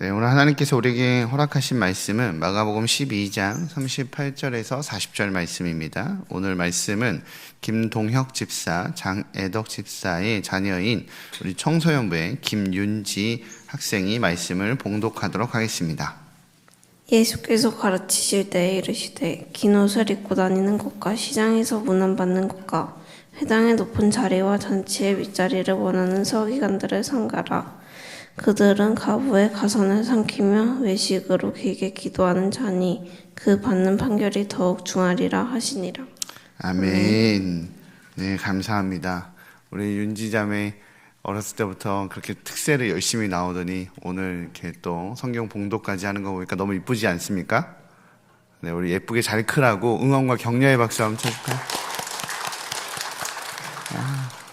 네, 오늘 하나님께서 우리에게 허락하신 말씀은 마가복음 12장 38절에서 40절 말씀입니다. 오늘 말씀은 김동혁 집사, 장애덕 집사의 자녀인 우리 청소년부의 김윤지 학생이 말씀을 봉독하도록 하겠습니다. 예수께서 가르치실 때에 이르시되 긴 옷을 입고 다니는 것과 시장에서 문안받는 것과 회당의 높은 자리와 잔치의 윗자리를 원하는 서기관들을 삼가라. 그들은 가부의 가선을 삼키며 외식으로 길게 기도하는 자니 그 받는 판결이 더욱 중하리라 하시니라. 아멘. 네, 감사합니다. 우리 윤지자매 어렸을 때부터 그렇게 특세를 열심히 나오더니 오늘 이렇게 또 성경 봉독까지 하는 거 보니까 너무 이쁘지 않습니까? 네, 우리 예쁘게 잘 크라고 응원과 격려의 박수 한번 쳐줄까요?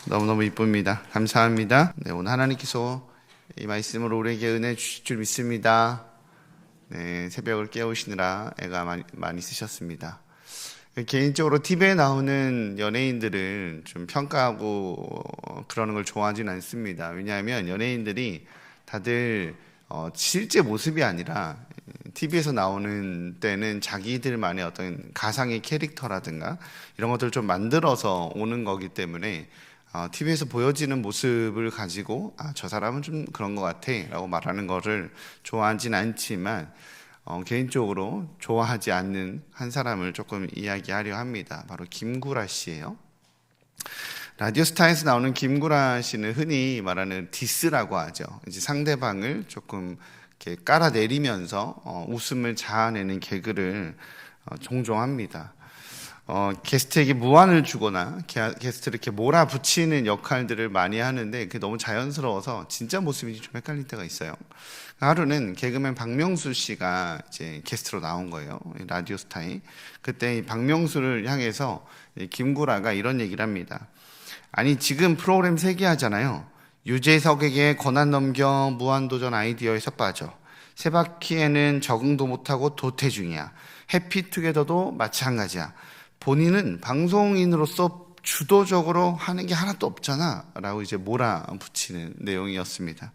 너무너무 이쁩니다. 감사합니다. 네, 오늘 하나님께서 이 말씀으로 우리에게 은혜 주실 줄 믿습니다. 네, 새벽을 깨우시느라 애가 많이 쓰셨습니다. 개인적으로 TV에 나오는 연예인들을 좀 평가하고 그러는 걸 좋아하지는 않습니다. 왜냐하면 연예인들이 다들 실제 모습이 아니라 TV에서 나오는 때는 자기들만의 어떤 가상의 캐릭터라든가 이런 것들을 좀 만들어서 오는 거기 때문에 TV에서 보여지는 모습을 가지고 저 사람은 좀 그런 것 같아 라고 말하는 거를 좋아하진 않지만 개인적으로 좋아하지 않는 한 사람을 조금 이야기하려 합니다. 바로 김구라 씨예요. 라디오스타에서 나오는 김구라 씨는 흔히 말하는 디스라고 하죠. 이제 상대방을 조금 이렇게 깔아내리면서 웃음을 자아내는 개그를 종종 합니다. 게스트에게 무안을 주거나 게스트를 이렇게 몰아붙이는 역할들을 많이 하는데 그게 너무 자연스러워서 진짜 모습이 좀 헷갈릴 때가 있어요. 하루는 개그맨 박명수 씨가 이제 게스트로 나온 거예요. 라디오스타에. 그때 이 박명수를 향해서 김구라가 이런 얘기를 합니다. 아니, 지금 프로그램 3개 하잖아요. 유재석에게 권한 넘겨 무한도전 아이디어에서 빠져. 세바퀴에는 적응도 못하고 도태 중이야. 해피투게더도 마찬가지야. 본인은 방송인으로서 주도적으로 하는 게 하나도 없잖아 라고 이제 몰아붙이는 내용이었습니다.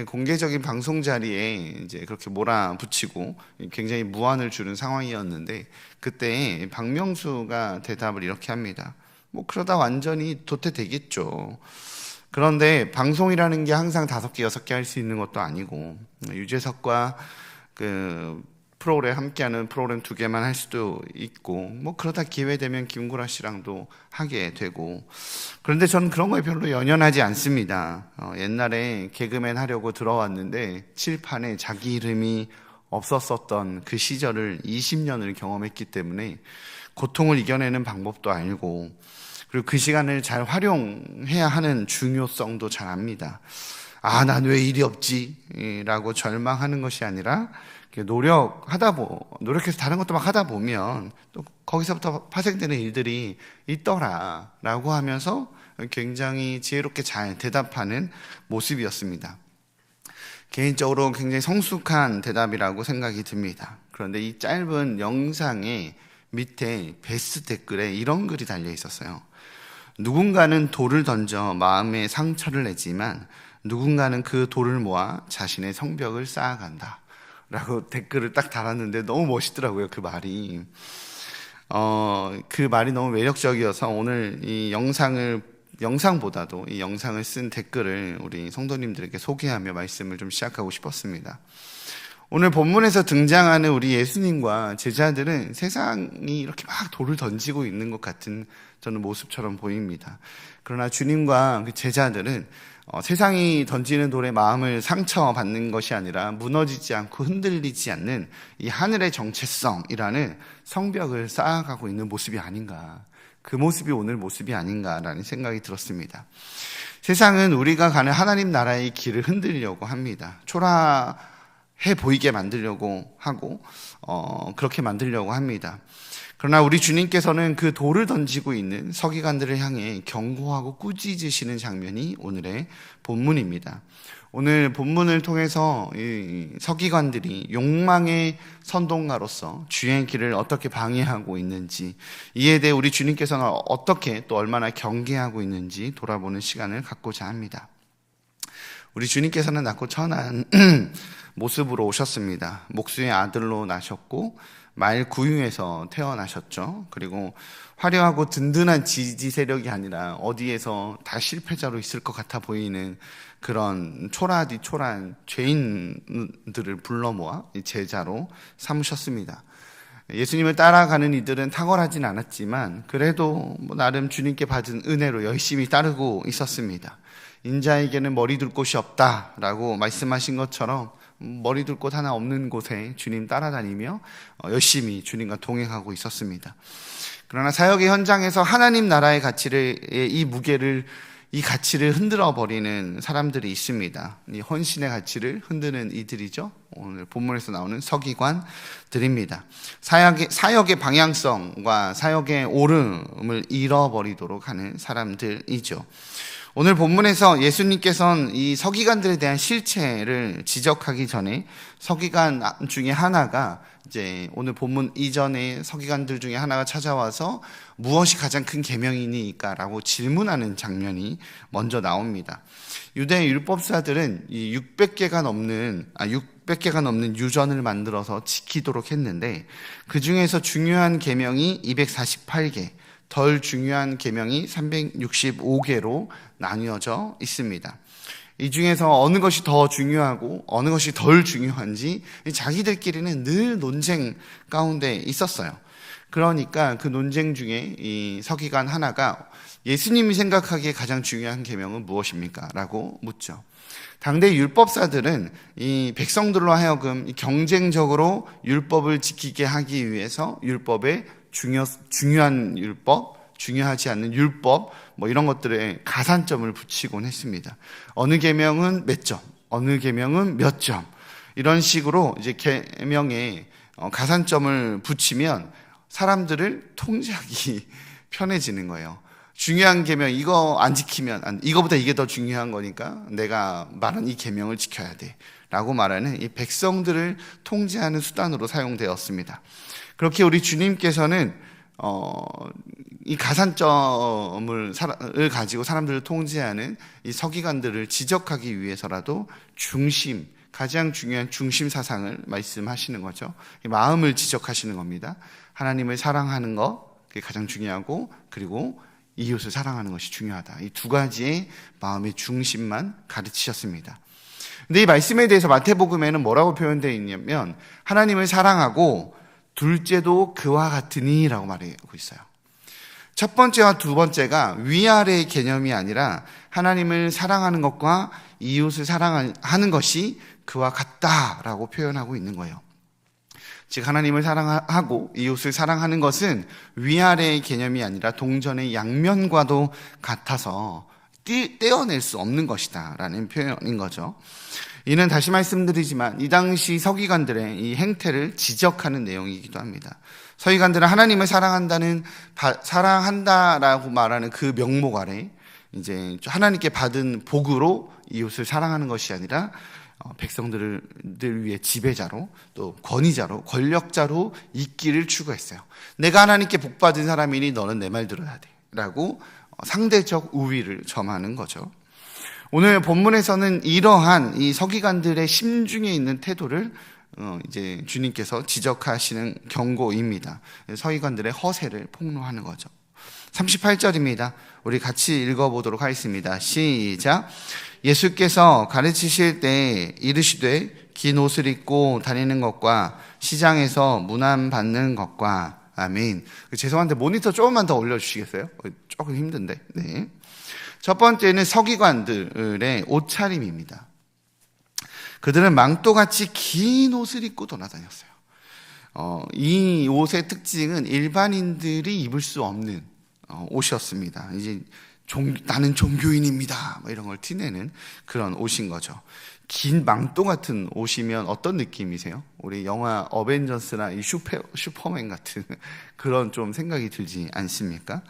공개적인 방송 자리에 이제 그렇게 몰아붙이고 굉장히 무안을 주는 상황이었는데 그때 박명수가 대답을 이렇게 합니다. 뭐 그러다 완전히 도태되겠죠. 그런데 방송이라는 게 항상 5개, 6개 할 수 있는 것도 아니고 유재석과 프로그램 함께하는 프로그램 2개만 할 수도 있고 뭐 그러다 기회 되면 김구라 씨랑도 하게 되고 그런데 저는 그런 거에 별로 연연하지 않습니다. 옛날에 개그맨 하려고 들어왔는데 칠판에 자기 이름이 없었었던 그 시절을 20년을 경험했기 때문에 고통을 이겨내는 방법도 알고 그리고 그 시간을 잘 활용해야 하는 중요성도 잘 압니다. 난 왜 일이 없지? 라고 절망하는 것이 아니라 노력해서 다른 것도 막 하다 보면 또 거기서부터 파생되는 일들이 있더라 라고 하면서 굉장히 지혜롭게 잘 대답하는 모습이었습니다. 개인적으로 굉장히 성숙한 대답이라고 생각이 듭니다. 그런데 이 짧은 영상의 밑에 베스트 댓글에 이런 글이 달려 있었어요. 누군가는 돌을 던져 마음에 상처를 내지만 누군가는 그 돌을 모아 자신의 성벽을 쌓아간다 라고 댓글을 딱 달았는데 너무 멋있더라고요. 그 말이 그 말이 너무 매력적이어서 오늘 이 영상보다도 이 영상을 쓴 댓글을 우리 성도님들에게 소개하며 말씀을 좀 시작하고 싶었습니다. 오늘 본문에서 등장하는 우리 예수님과 제자들은 세상이 이렇게 막 돌을 던지고 있는 것 같은 저는 모습처럼 보입니다. 그러나 주님과 그 제자들은 세상이 던지는 돌에 마음을 상처받는 것이 아니라 무너지지 않고 흔들리지 않는 이 하늘의 정체성이라는 성벽을 쌓아가고 있는 모습이 아닌가, 그 모습이 오늘 모습이 아닌가라는 생각이 들었습니다. 세상은 우리가 가는 하나님 나라의 길을 흔들려고 합니다. 초라해 보이게 만들려고 하고 그렇게 만들려고 합니다. 그러나 우리 주님께서는 그 돌을 던지고 있는 서기관들을 향해 경고하고 꾸짖으시는 장면이 오늘의 본문입니다. 오늘 본문을 통해서 이 서기관들이 욕망의 선동가로서 주의 길을 어떻게 방해하고 있는지, 이에 대해 우리 주님께서는 어떻게 또 얼마나 경계하고 있는지 돌아보는 시간을 갖고자 합니다. 우리 주님께서는 낮고 천한 모습으로 오셨습니다. 목수의 아들로 나셨고 말 구유에서 태어나셨죠. 그리고 화려하고 든든한 지지 세력이 아니라 어디에서 다 실패자로 있을 것 같아 보이는 그런 초라한 죄인들을 불러 모아 제자로 삼으셨습니다. 예수님을 따라가는 이들은 탁월하진 않았지만 그래도 나름 주님께 받은 은혜로 열심히 따르고 있었습니다. 인자에게는 머리 둘 곳이 없다라고 말씀하신 것처럼 머리 둘 곳 하나 없는 곳에 주님 따라다니며 열심히 주님과 동행하고 있었습니다. 그러나 사역의 현장에서 하나님 나라의 이 가치를 흔들어 버리는 사람들이 있습니다. 이 헌신의 가치를 흔드는 이들이죠. 오늘 본문에서 나오는 서기관들입니다. 사역의 방향성과 사역의 오름을 잃어버리도록 하는 사람들이죠. 오늘 본문에서 예수님께서는 이 서기관들에 대한 실체를 지적하기 전에 서기관 중에 하나가 이제 오늘 본문 이전에 서기관들 중에 하나가 찾아와서 무엇이 가장 큰 계명이니까라고 질문하는 장면이 먼저 나옵니다. 유대 율법사들은 이 600개가 넘는 유전을 만들어서 지키도록 했는데 그 중에서 중요한 계명이 248개, 덜 중요한 계명이 365개로 나뉘어져 있습니다. 이 중에서 어느 것이 더 중요하고 어느 것이 덜 중요한지 자기들끼리는 늘 논쟁 가운데 있었어요. 그러니까 그 논쟁 중에 이 서기관 하나가 예수님이 생각하기에 가장 중요한 계명은 무엇입니까? 라고 묻죠. 당대 율법사들은 이 백성들로 하여금 경쟁적으로 율법을 지키게 하기 위해서 율법의 중요한 율법, 중요하지 않는 율법 이런 것들에 가산점을 붙이곤 했습니다. 어느 계명은 몇 점, 어느 계명은 몇 점, 이런 식으로 이제 계명에 가산점을 붙이면 사람들을 통제하기 편해지는 거예요. 중요한 계명 이거 안 지키면 이거보다 이게 더 중요한 거니까 내가 말한 이 계명을 지켜야 돼 라고 말하는 이 백성들을 통제하는 수단으로 사용되었습니다. 그렇게 우리 주님께서는 이 가산점을 가지고 사람들을 통제하는 이 서기관들을 지적하기 위해서라도 가장 중요한 중심 사상을 말씀하시는 거죠. 마음을 지적하시는 겁니다. 하나님을 사랑하는 것, 그게 가장 중요하고, 그리고 이웃을 사랑하는 것이 중요하다. 이 두 가지의 마음의 중심만 가르치셨습니다. 근데 이 말씀에 대해서 마태복음에는 뭐라고 표현되어 있냐면 하나님을 사랑하고 둘째도 그와 같으니라고 말하고 있어요. 첫 번째와 두 번째가 위아래의 개념이 아니라 하나님을 사랑하는 것과 이웃을 사랑하는 것이 그와 같다라고 표현하고 있는 거예요. 즉 하나님을 사랑하고 이웃을 사랑하는 것은 위아래의 개념이 아니라 동전의 양면과도 같아서 떼어낼 수 없는 것이다 라는 표현인 거죠. 이는 다시 말씀드리지만 이 당시 서기관들의 이 행태를 지적하는 내용이기도 합니다. 서기관들은 하나님을 사랑한다라고 말하는 그 명목 아래 이제 하나님께 받은 복으로 이웃을 사랑하는 것이 아니라 백성들을 위해 지배자로 또 권위자로 권력자로 있기를 추구했어요. 내가 하나님께 복받은 사람이니 너는 내 말 들어야 돼 라고 상대적 우위를 점하는 거죠. 오늘 본문에서는 이러한 이 서기관들의 심중에 있는 태도를 이제 주님께서 지적하시는 경고입니다. 서기관들의 허세를 폭로하는 거죠. 38절입니다. 우리 같이 읽어보도록 하겠습니다. 시작. 예수께서 가르치실 때 이르시되 긴 옷을 입고 다니는 것과 시장에서 문안 받는 것과 아멘. 죄송한데 모니터 조금만 더 올려주시겠어요? 조금 힘든데. 네. 첫 번째는 서기관들의 옷차림입니다. 그들은 망토같이 긴 옷을 입고 돌아다녔어요. 이 옷의 특징은 일반인들이 입을 수 없는 옷이었습니다. 이제 나는 종교인입니다. 이런 걸 티내는 그런 옷인 거죠. 긴 망토 같은 옷이면 어떤 느낌이세요? 우리 영화 어벤져스나 이 슈퍼맨 같은 그런 좀 생각이 들지 않습니까?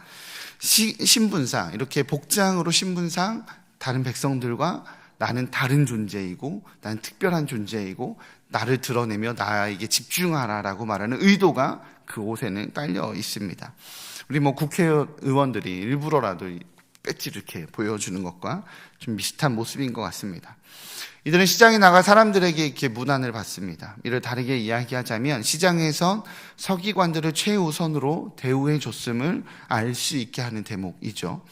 신분상 이렇게 복장으로 신분상 다른 백성들과 나는 다른 존재이고 나는 특별한 존재이고 나를 드러내며 나에게 집중하라라고 말하는 의도가 그 옷에는 깔려 있습니다. 우리 국회의원들이 일부러라도 배지를 이렇게 보여주는 것과 좀 비슷한 모습인 것 같습니다. 이들은 시장에 나가 사람들에게 이렇게 문안을 받습니다. 이를 다르게 이야기하자면 시장에선 서기관들을 최우선으로 대우해 줬음을 알 수 있게 하는 대목이죠.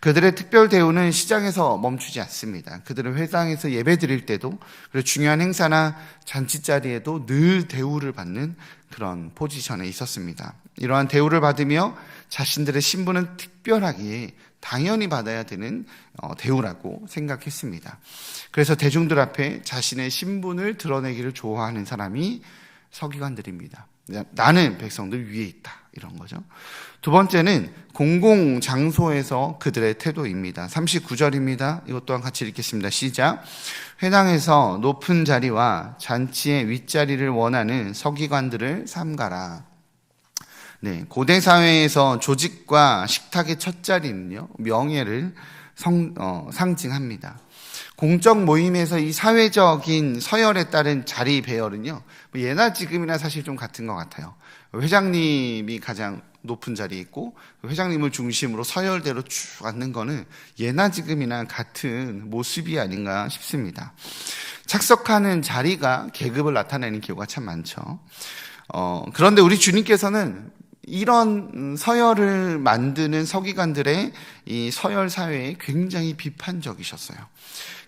그들의 특별 대우는 시장에서 멈추지 않습니다. 그들은 회당에서 예배 드릴 때도, 그리고 중요한 행사나 잔치 자리에도 늘 대우를 받는 그런 포지션에 있었습니다. 이러한 대우를 받으며 자신들의 신분은 특별하게 당연히 받아야 되는 대우라고 생각했습니다. 그래서 대중들 앞에 자신의 신분을 드러내기를 좋아하는 사람이 서기관들입니다. 나는 백성들 위에 있다, 이런 거죠. 두 번째는 공공장소에서 그들의 태도입니다. 39절입니다. 이것 또한 같이 읽겠습니다. 시작. 회당에서 높은 자리와 잔치의 윗자리를 원하는 서기관들을 삼가라. 네, 고대 사회에서 조직과 식탁의 첫 자리는요, 명예를 상징합니다. 공적 모임에서 이 사회적인 서열에 따른 자리 배열은요, 예나 지금이나 사실 좀 같은 것 같아요. 회장님이 가장 높은 자리에 있고, 회장님을 중심으로 서열대로 쭉 앉는 거는 예나 지금이나 같은 모습이 아닌가 싶습니다. 착석하는 자리가 계급을 나타내는 경우가 참 많죠. 그런데 우리 주님께서는 이런 서열을 만드는 서기관들의 이 서열 사회에 굉장히 비판적이셨어요.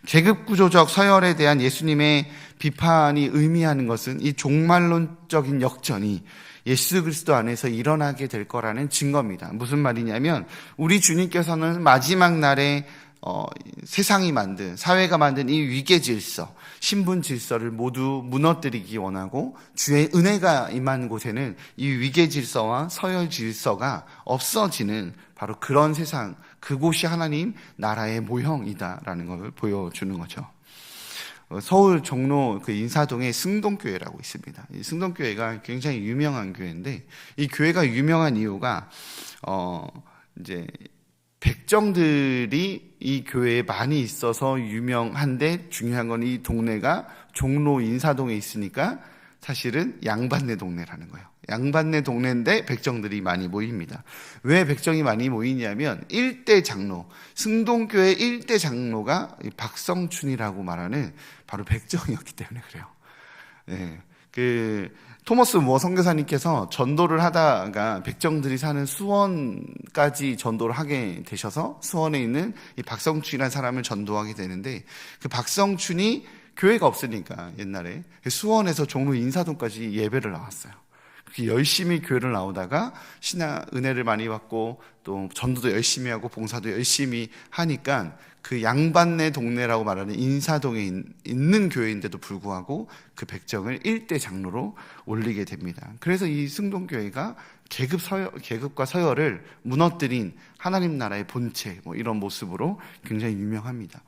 계급구조적 서열에 대한 예수님의 비판이 의미하는 것은 이 종말론적인 역전이 예수 그리스도 안에서 일어나게 될 거라는 증거입니다. 무슨 말이냐면 우리 주님께서는 마지막 날에 세상이 만든, 사회가 만든 이 위계 질서, 신분 질서를 모두 무너뜨리기 원하고 주의 은혜가 임한 곳에는 이 위계 질서와 서열 질서가 없어지는 바로 그런 세상, 그곳이 하나님 나라의 모형이다라는 걸 보여주는 거죠. 서울 종로 그 인사동에 승동교회라고 있습니다. 이 승동교회가 굉장히 유명한 교회인데 이 교회가 유명한 이유가 이제 백정들이 이 교회에 많이 있어서 유명한데 중요한 건 이 동네가 종로 인사동에 있으니까 사실은 양반네 동네라는 거예요. 양반네 동네인데 백정들이 많이 모입니다. 왜 백정이 많이 모이냐면 일대 장로, 승동교회 일대 장로가 박성춘이라고 말하는 바로 백정이었기 때문에 그래요. 네. 토머스 무어 선교사님께서 전도를 하다가 백정들이 사는 수원까지 전도를 하게 되셔서 수원에 있는 이 박성춘이라는 사람을 전도하게 되는데 그 박성춘이 교회가 없으니까 옛날에 수원에서 종로 인사동까지 예배를 나왔어요. 열심히 교회를 나오다가 은혜를 많이 받고 또 전도도 열심히 하고 봉사도 열심히 하니까 그 양반네 동네라고 말하는 인사동에 있는 교회인데도 불구하고 그 백정을 일대 장로로 올리게 됩니다. 그래서 이 승동교회가 계급과 서열을 무너뜨린 하나님 나라의 본체, 이런 모습으로 굉장히 유명합니다.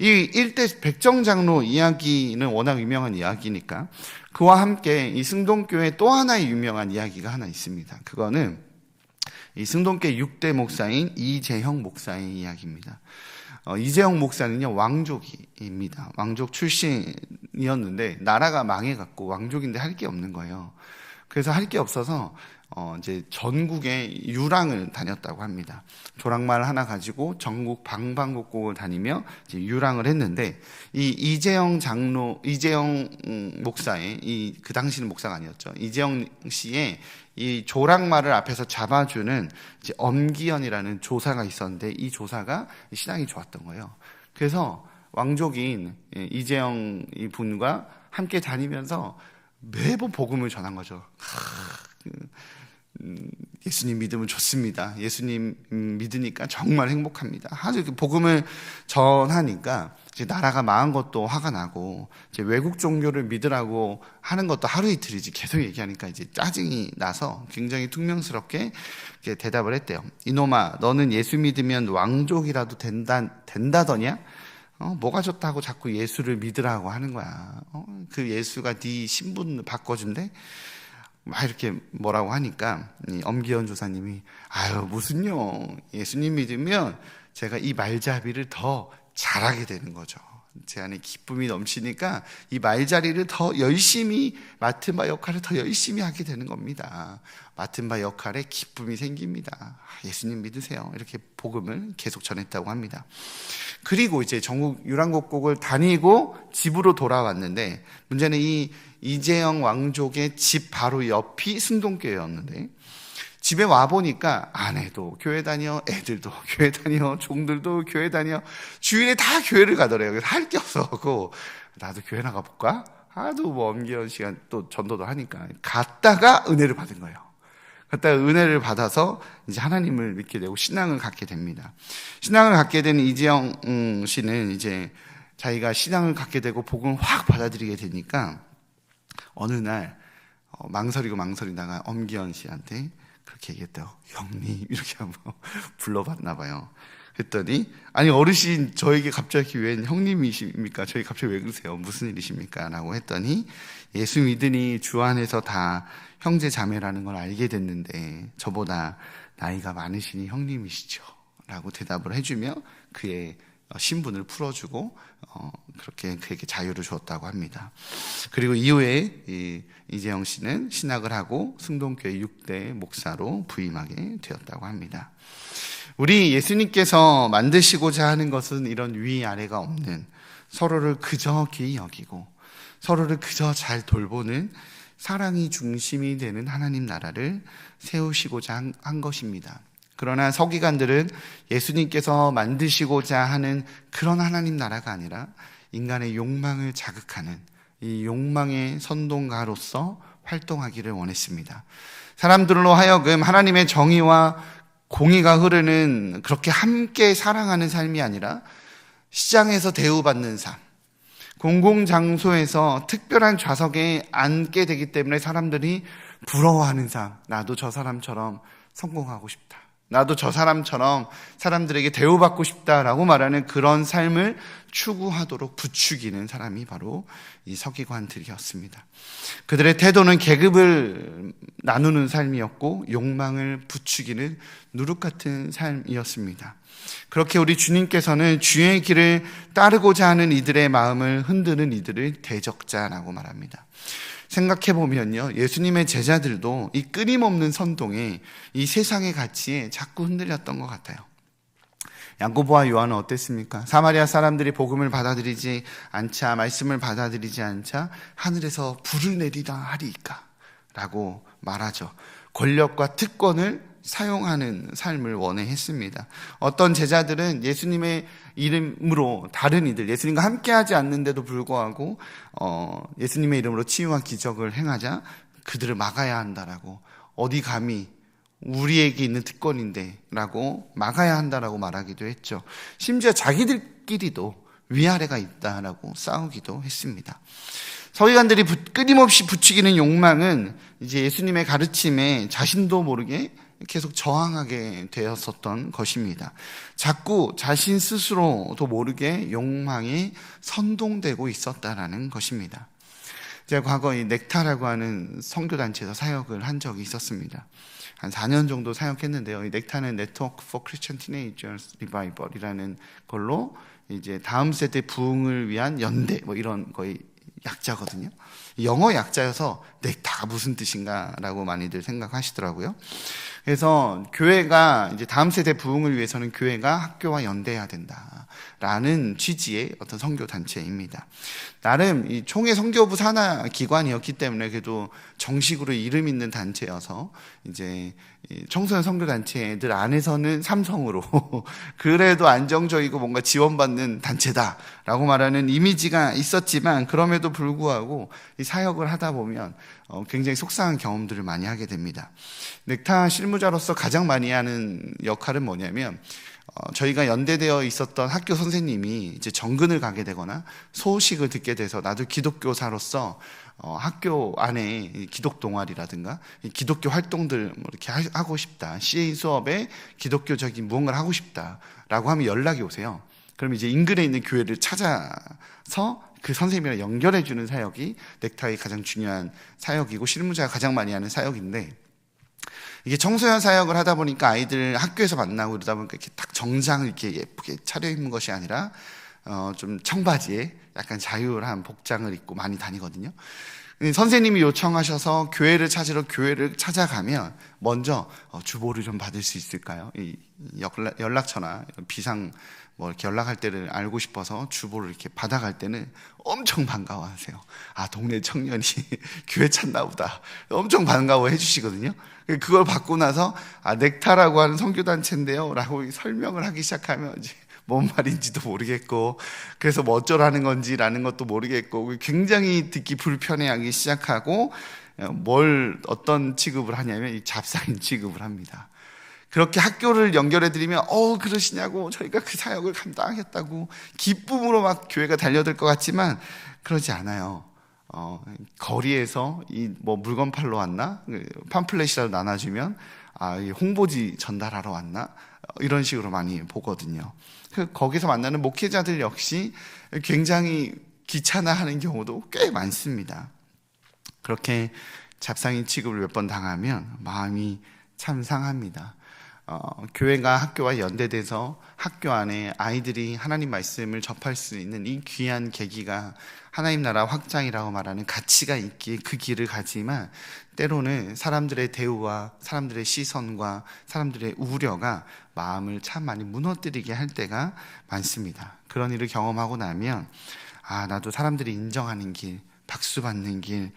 이 일대 백정 장로 이야기는 워낙 유명한 이야기니까 그와 함께 이 승동교회 또 하나의 유명한 이야기가 하나 있습니다. 그거는 이 승동교회 6대 목사인 이재형 목사의 이야기입니다. 이재형 목사는요, 왕족입니다. 왕족 출신이었는데, 나라가 망해갖고 왕족인데 할 게 없는 거예요. 그래서 할 게 없어서, 이제 전국에 유랑을 다녔다고 합니다. 조랑말 하나 가지고 전국 방방곡곡을 다니며 이제 유랑을 했는데, 이재형 목사의, 그 당시는 목사가 아니었죠. 이재형 씨의 이 조랑말을 앞에서 잡아주는 이제 엄기현이라는 조사가 있었는데 이 조사가 신앙이 좋았던 거예요. 그래서 왕족인 이재영 이 분과 함께 다니면서 매번 복음을 전한 거죠. 예수님 믿으면 좋습니다. 예수님 믿으니까 정말 행복합니다. 아주 복음을 전하니까 이제 나라가 망한 것도 화가 나고 이제 외국 종교를 믿으라고 하는 것도 하루 이틀이지 계속 얘기하니까 이제 짜증이 나서 굉장히 퉁명스럽게 대답을 했대요. 이놈아, 너는 예수 믿으면 왕족이라도 된다더냐? 뭐가 좋다고 자꾸 예수를 믿으라고 하는 거야. 그 예수가 네 신분 바꿔준대? 막 이렇게 뭐라고 하니까 엄기현 조사님이 아유 무슨요, 예수님 믿으면 제가 이 말잡이를 더 잘하게 되는 거죠. 제 안에 기쁨이 넘치니까 이 말자리를 더 열심히, 맡은 바 역할을 더 열심히 하게 되는 겁니다. 맡은 바 역할에 기쁨이 생깁니다. 예수님 믿으세요. 이렇게 복음을 계속 전했다고 합니다. 그리고 이제 전국 유랑곡곡을 다니고 집으로 돌아왔는데, 문제는 이 이재영 왕족의 집 바로 옆이 승동교회였는데, 집에 와보니까 아내도 교회 다녀, 애들도 교회 다녀, 종들도 교회 다녀, 주일에 다 교회를 가더래요. 그래서 할 게 없어갖고 나도 교회 나가볼까? 하도 뭐 엄기현 씨가 또 전도도 하니까 갔다가 은혜를 받은 거예요. 갔다가 은혜를 받아서 이제 하나님을 믿게 되고 신앙을 갖게 됩니다. 신앙을 갖게 된 이재영 씨는 이제 자기가 신앙을 갖게 되고 복음을 확 받아들이게 되니까 어느 날 망설이다가 엄기현 씨한테 그렇게 얘기했대요. 형님 이렇게 한번 불러봤나 봐요. 그랬더니 아니 어르신 저에게 갑자기 웬 형님이십니까? 저희 갑자기 왜 그러세요? 무슨 일이십니까? 라고 했더니 예수 믿으니 주 안에서 다 형제 자매라는 걸 알게 됐는데 저보다 나이가 많으시니 형님이시죠? 라고 대답을 해주며 그의 신분을 풀어주고 그렇게 그에게 자유를 주었다고 합니다. 그리고 이후에 이재영 씨는 신학을 하고 승동교회 6대 목사로 부임하게 되었다고 합니다. 우리 예수님께서 만드시고자 하는 것은 이런 위아래가 없는, 서로를 그저 귀히 여기고 서로를 그저 잘 돌보는 사랑이 중심이 되는 하나님 나라를 세우시고자 한 것입니다. 그러나 서기관들은 예수님께서 만드시고자 하는 그런 하나님 나라가 아니라 인간의 욕망을 자극하는 이 욕망의 선동가로서 활동하기를 원했습니다. 사람들로 하여금 하나님의 정의와 공의가 흐르는 그렇게 함께 사랑하는 삶이 아니라 시장에서 대우받는 삶, 공공장소에서 특별한 좌석에 앉게 되기 때문에 사람들이 부러워하는 삶, 나도 저 사람처럼 성공하고 싶다, 나도 저 사람처럼 사람들에게 대우받고 싶다라고 말하는 그런 삶을 추구하도록 부추기는 사람이 바로 이 서기관들이었습니다. 그들의 태도는 계급을 나누는 삶이었고 욕망을 부추기는 누룩 같은 삶이었습니다. 그렇게 우리 주님께서는 주의 길을 따르고자 하는 이들의 마음을 흔드는 이들을 대적자라고 말합니다. 생각해보면요, 예수님의 제자들도 이 끊임없는 선동에 이 세상의 가치에 자꾸 흔들렸던 것 같아요. 야고보와 요한은 어땠습니까? 사마리아 사람들이 복음을 받아들이지 않자, 말씀을 받아들이지 않자 하늘에서 불을 내리다 하리이까 라고 말하죠. 권력과 특권을 사용하는 삶을 원해했습니다. 어떤 제자들은 예수님의 이름으로 다른 이들, 예수님과 함께하지 않는데도 불구하고 예수님의 이름으로 치유와 기적을 행하자 그들을 막아야 한다라고, 어디 감히 우리에게 있는 특권인데 라고 막아야 한다라고 말하기도 했죠. 심지어 자기들끼리도 위아래가 있다라고 싸우기도 했습니다. 서기관들이 끊임없이 부추기는 욕망은 이제 예수님의 가르침에 자신도 모르게 계속 저항하게 되었었던 것입니다. 자꾸 자신 스스로도 모르게 욕망에 선동되고 있었다라는 것입니다. 제가 과거 이 넥타라고 하는 선교단체에서 사역을 한 적이 있었습니다. 한 4년 정도 사역했는데요. 이 넥타는 Network for Christian Teenagers Revival이라는 걸로 이제 다음 세대 부흥을 위한 연대 뭐 이런 거의 약자거든요. 영어 약자여서 넥타가 무슨 뜻인가라고 많이들 생각하시더라고요. 그래서 교회가 이제 다음 세대 부흥을 위해서는 교회가 학교와 연대해야 된다라는 취지의 어떤 선교 단체입니다. 나름 이 총회 선교부 산하 기관이었기 때문에 그래도 정식으로 이름 있는 단체여서 이제 청소년 선교 단체들 안에서는 삼성으로 그래도 안정적이고 뭔가 지원받는 단체다라고 말하는 이미지가 있었지만, 그럼에도 불구하고 이 사역을 하다 보면 굉장히 속상한 경험들을 많이 하게 됩니다. 넥타 실무자로서 가장 많이 하는 역할은 뭐냐면, 저희가 연대되어 있었던 학교 선생님이 이제 정근을 가게 되거나 소식을 듣게 돼서 나도 기독교사로서 학교 안에 기독 동아리라든가 기독교 활동들 뭐 이렇게 하고 싶다, CA 수업에 기독교적인 무언가를 하고 싶다라고 하면 연락이 오세요. 그럼 이제 인근에 있는 교회를 찾아서 그 선생님이랑 연결해 주는 사역이 넥타의 가장 중요한 사역이고 실무자가 가장 많이 하는 사역인데, 이게 청소년 사역을 하다 보니까 아이들 학교에서 만나고 그러다 보니까 이렇게 딱 정장을 이렇게 예쁘게 차려입는 것이 아니라 좀 청바지에 약간 자유한 복장을 입고 많이 다니거든요. 선생님이 요청하셔서 교회를 찾아가면 먼저 주보를 좀 받을 수 있을까요? 이 연락처나 비상 이렇게 연락할 때를 알고 싶어서 주보를 이렇게 받아갈 때는 엄청 반가워하세요. 동네 청년이 교회 찾나 보다. 엄청 반가워해 주시거든요. 그걸 받고 나서 넥타라고 하는 선교단체인데요 라고 설명을 하기 시작하면 이제 뭔 말인지도 모르겠고, 그래서 뭐 어쩌라는 건지라는 것도 모르겠고, 굉장히 듣기 불편해하기 시작하고, 어떤 취급을 하냐면 이 잡사인 취급을 합니다. 그렇게 학교를 연결해드리면 그러시냐고, 저희가 그 사역을 감당하겠다고 기쁨으로 막 교회가 달려들 것 같지만 그러지 않아요. 거리에서 물건 팔러 왔나? 팜플렛이라도 나눠주면 이 홍보지 전달하러 왔나? 이런 식으로 많이 보거든요. 거기서 만나는 목회자들 역시 굉장히 귀찮아하는 경우도 꽤 많습니다. 그렇게 잡상인 취급을 몇 번 당하면 마음이 참 상합니다. 교회가 학교와 연대돼서 학교 안에 아이들이 하나님 말씀을 접할 수 있는 이 귀한 계기가 하나님 나라 확장이라고 말하는 가치가 있기에 그 길을 가지만, 때로는 사람들의 대우와 사람들의 시선과 사람들의 우려가 마음을 참 많이 무너뜨리게 할 때가 많습니다. 그런 일을 경험하고 나면 나도 사람들이 인정하는 길, 박수 받는 길,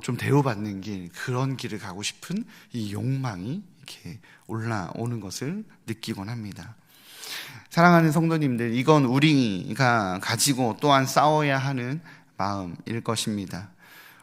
좀 대우받는 길, 그런 길을 가고 싶은 이 욕망이 이렇게 올라오는 것을 느끼곤 합니다. 사랑하는 성도님들, 이건 우리가 가지고 또한 싸워야 하는 마음일 것입니다.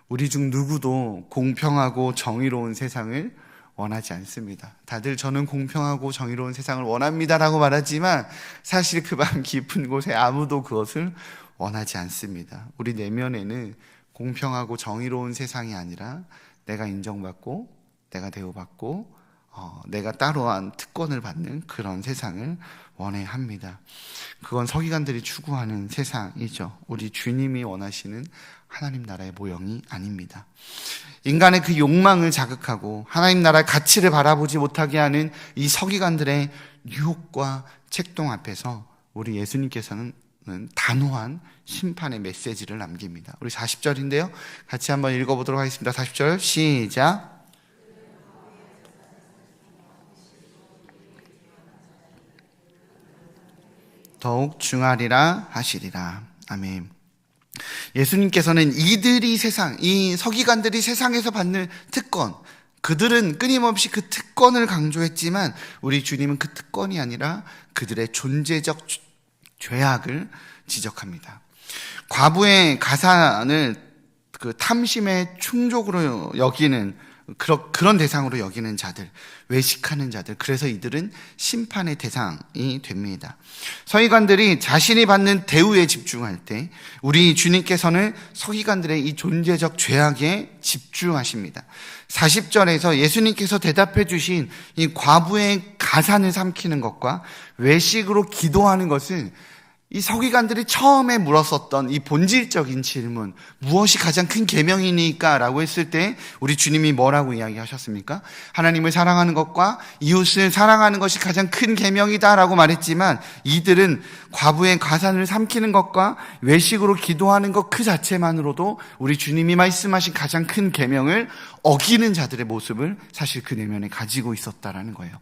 우리 중 누구도 공평하고 정의로운 세상을 원하지 않습니다. 다들 저는 공평하고 정의로운 세상을 원합니다라고 말하지만 사실 그 마음 깊은 곳에 아무도 그것을 원하지 않습니다. 우리 내면에는 공평하고 정의로운 세상이 아니라 내가 인정받고 내가 대우받고 내가 따로한 특권을 받는 그런 세상을 원해야 합니다. 그건 서기관들이 추구하는 세상이죠. 우리 주님이 원하시는 하나님 나라의 모형이 아닙니다. 인간의 그 욕망을 자극하고 하나님 나라의 가치를 바라보지 못하게 하는 이 서기관들의 유혹과 책동 앞에서 우리 예수님께서는 단호한 심판의 메시지를 남깁니다. 우리 40절인데요. 같이 한번 읽어보도록 하겠습니다. 40절 시작. 더욱 중하리라 하시리라. 아멘. 예수님께서는 이 서기관들이 세상에서 받는 특권, 그들은 끊임없이 그 특권을 강조했지만 우리 주님은 그 특권이 아니라 그들의 존재적 죄악을 지적합니다. 과부의 가산을 그 탐심의 충족으로 여기는 그런 대상으로 여기는 자들, 외식하는 자들, 그래서 이들은 심판의 대상이 됩니다. 서기관들이 자신이 받는 대우에 집중할 때 우리 주님께서는 서기관들의 이 존재적 죄악에 집중하십니다. 40절에서 예수님께서 대답해 주신 이 과부의 가산을 삼키는 것과 외식으로 기도하는 것은 이 서기관들이 처음에 물었었던 이 본질적인 질문, 무엇이 가장 큰 계명이니까? 라고 했을 때 우리 주님이 뭐라고 이야기하셨습니까? 하나님을 사랑하는 것과 이웃을 사랑하는 것이 가장 큰 계명이다 라고 말했지만, 이들은 과부의 가산을 삼키는 것과 외식으로 기도하는 것 그 자체만으로도 우리 주님이 말씀하신 가장 큰 계명을 어기는 자들의 모습을 사실 그 내면에 가지고 있었다라는 거예요.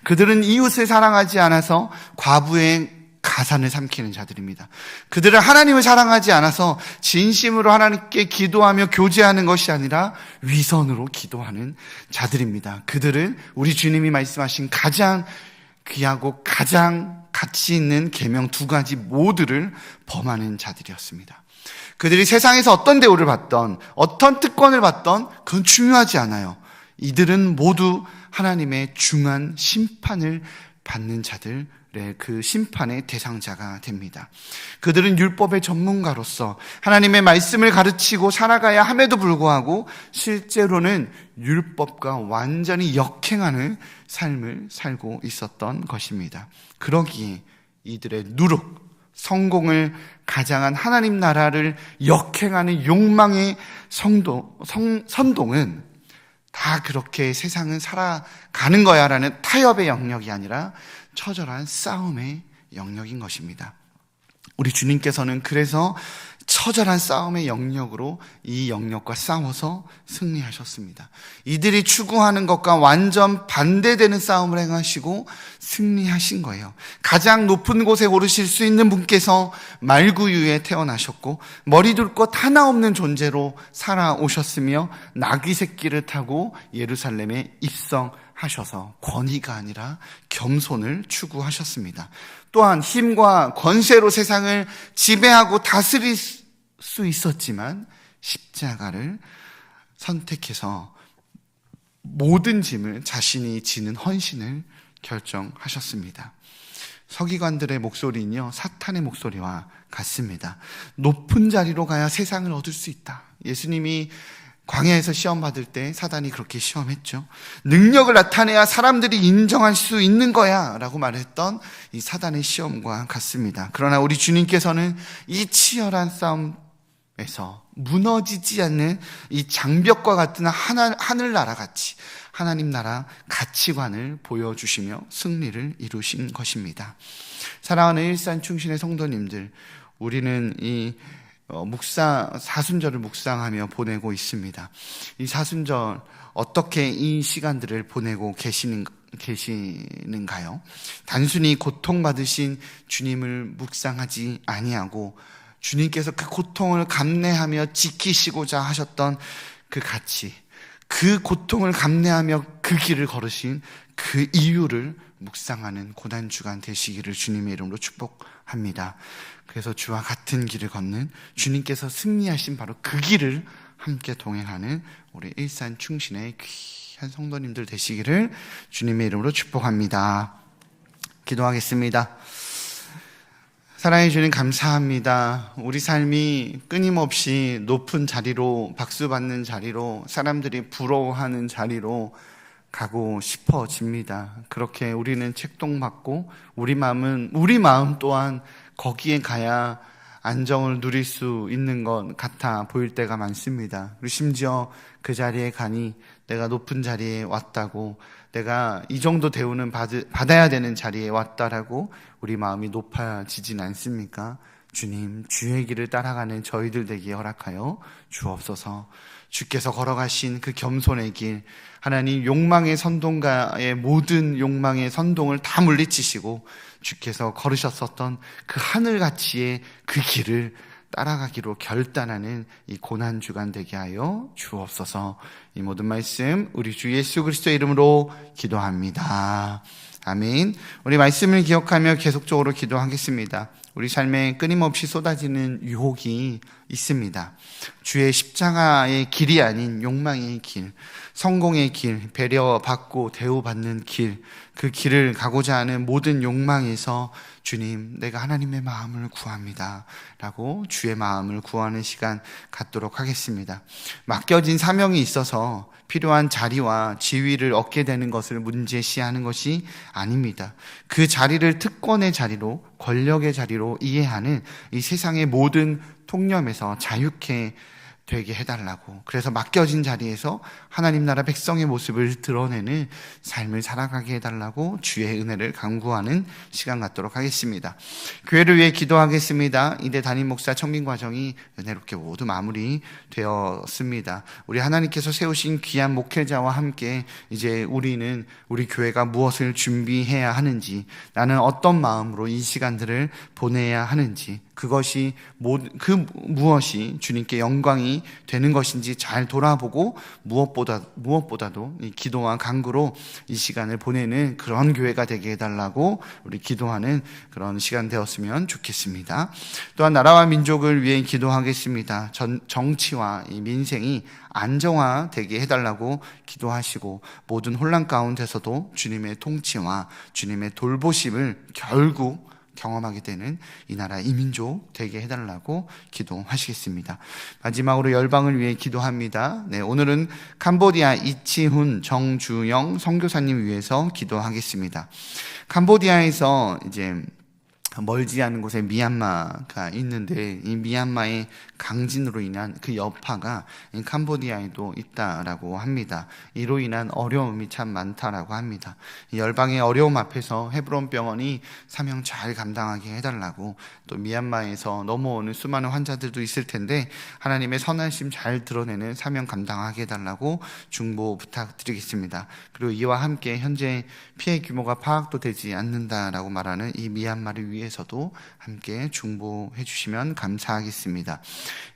그들은 이웃을 사랑하지 않아서 과부의 가산을 삼키는 자들입니다. 그들은 하나님을 사랑하지 않아서 진심으로 하나님께 기도하며 교제하는 것이 아니라 위선으로 기도하는 자들입니다. 그들은 우리 주님이 말씀하신 가장 귀하고 가장 가치 있는 계명 2가지 모두를 범하는 자들이었습니다. 그들이 세상에서 어떤 대우를 받던 어떤 특권을 받던 그건 중요하지 않아요. 이들은 모두 하나님의 중한 심판을 받는 자들, 그 심판의 대상자가 됩니다. 그들은 율법의 전문가로서 하나님의 말씀을 가르치고 살아가야 함에도 불구하고 실제로는 율법과 완전히 역행하는 삶을 살고 있었던 것입니다. 그러기에 이들의 누룩, 성공을 가장한 하나님 나라를 역행하는 욕망의 선동은 다 그렇게 세상은 살아가는 거야 라는 타협의 영역이 아니라 처절한 싸움의 영역인 것입니다. 우리 주님께서는 그래서 처절한 싸움의 영역으로 이 영역과 싸워서 승리하셨습니다. 이들이 추구하는 것과 완전 반대되는 싸움을 행하시고 승리하신 거예요. 가장 높은 곳에 오르실 수 있는 분께서 말구유에 태어나셨고 머리 둘 것 하나 없는 존재로 살아오셨으며 나귀 새끼를 타고 예루살렘에 입성하셔서 권위가 아니라 겸손을 추구하셨습니다. 또한 힘과 권세로 세상을 지배하고 다스릴 수 있었지만 십자가를 선택해서 모든 짐을 자신이 지는 헌신을 결정하셨습니다. 서기관들의 목소리는요, 사탄의 목소리와 같습니다. 높은 자리로 가야 세상을 얻을 수 있다. 예수님이 광야에서 시험 받을 때 사단이 그렇게 시험했죠. 능력을 나타내야 사람들이 인정할 수 있는 거야 라고 말했던 이 사단의 시험과 같습니다. 그러나 우리 주님께서는 이 치열한 싸움에서 무너지지 않는 이 장벽과 같은 하늘나라 같이 하나님 나라 가치관을 보여주시며 승리를 이루신 것입니다. 사랑하는 일산 충신의 성도님들, 우리는 이 사순절을 묵상하며 보내고 있습니다. 이 사순절 어떻게 이 시간들을 보내고 계시는가요? 단순히 고통받으신 주님을 묵상하지 아니하고 주님께서 그 고통을 감내하며 지키시고자 하셨던 그 가치, 그 고통을 감내하며 그 길을 걸으신 그 이유를 묵상하는 고난주간 되시기를 주님의 이름으로 축복합니다. 그래서 주와 같은 길을 걷는 주님께서 승리하신 바로 그 길을 함께 동행하는 우리 일산 충신의 귀한 성도님들 되시기를 주님의 이름으로 축복합니다. 기도하겠습니다. 사랑해 주님 감사합니다. 우리 삶이 끊임없이 높은 자리로, 박수받는 자리로, 사람들이 부러워하는 자리로 가고 싶어집니다. 그렇게 우리는 책동받고 우리 마음 또한 거기에 가야 안정을 누릴 수 있는 것 같아 보일 때가 많습니다. 그리고 심지어 그 자리에 가니 내가 높은 자리에 왔다고, 내가 이 정도 대우는 받아야 되는 자리에 왔다라고 우리 마음이 높아지진 않습니까? 주님, 주의 길을 따라가는 저희들 되기에 허락하여 주옵소서. 주께서 걸어가신 그 겸손의 길, 하나님 욕망의 선동가의 모든 욕망의 선동을 다 물리치시고 주께서 걸으셨었던 그 하늘가치의 그 길을 따라가기로 결단하는 이 고난주간 되게 하여 주옵소서. 이 모든 말씀 우리 주 예수 그리스도의 이름으로 기도합니다. 아멘. 우리 말씀을 기억하며 계속적으로 기도하겠습니다. 우리 삶에 끊임없이 쏟아지는 유혹이 있습니다. 주의 십자가의 길이 아닌 욕망의 길, 성공의 길, 배려받고 대우받는 길, 그 길을 가고자 하는 모든 욕망에서 주님, 내가 하나님의 마음을 구합니다 라고 주의 마음을 구하는 시간 갖도록 하겠습니다. 맡겨진 사명이 있어서 필요한 자리와 지위를 얻게 되는 것을 문제시하는 것이 아닙니다. 그 자리를 특권의 자리로, 권력의 자리로 이해하는 이 세상의 모든 통념에서 자유케 되게 해달라고, 그래서 맡겨진 자리에서 하나님 나라 백성의 모습을 드러내는 삶을 살아가게 해달라고 주의 은혜를 간구하는 시간 갖도록 하겠습니다. 교회를 위해 기도하겠습니다. 이대 담임 목사 청빙 과정이 은혜롭게 모두 마무리되었습니다. 우리 하나님께서 세우신 귀한 목회자와 함께 이제 우리는 우리 교회가 무엇을 준비해야 하는지, 나는 어떤 마음으로 이 시간들을 보내야 하는지, 그것이 무엇이 주님께 영광이 되는 것인지 잘 돌아보고 무엇보다도 이 기도와 간구로 이 시간을 보내는 그런 교회가 되게 해달라고 우리 기도하는 그런 시간 되었으면 좋겠습니다. 또한 나라와 민족을 위해 기도하겠습니다. 정치와 이 민생이 안정화되게 해달라고 기도하시고, 모든 혼란 가운데서도 주님의 통치와 주님의 돌보심을 결국 경험하게 되는 이 나라 이 민족 되게 해달라고 기도하시겠습니다. 마지막으로 열방을 위해 기도합니다. 네, 오늘은 캄보디아 이치훈 정주영 선교사님 위해서 기도하겠습니다. 캄보디아에서 이제 멀지 않은 곳에 미얀마가 있는데 이 미얀마의 강진으로 인한 그 여파가 이 캄보디아에도 있다라고 합니다. 이로 인한 어려움이 참 많다라고 합니다. 이 열방의 어려움 앞에서 헤브론 병원이 사명 잘 감당하게 해달라고, 또 미얀마에서 넘어오는 수많은 환자들도 있을 텐데 하나님의 선하심 잘 드러내는 사명 감당하게 해달라고 중보 부탁드리겠습니다. 그리고 이와 함께 현재 피해 규모가 파악도 되지 않는다라고 말하는 이 미얀마를 위해서도 함께 중보해 주시면 감사하겠습니다.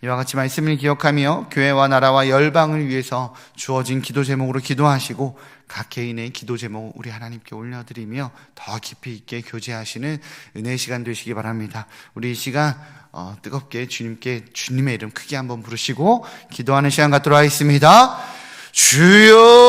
이와 같이 말씀을 기억하며 교회와 나라와 열방을 위해서 주어진 기도 제목으로 기도하시고 각 개인의 기도 제목 우리 하나님께 올려드리며 더 깊이 있게 교제하시는 은혜의 시간 되시기 바랍니다. 우리 이 시간 뜨겁게 주님께 주님의 이름 크게 한번 부르시고 기도하는 시간 갖도록 하겠습니다. 주여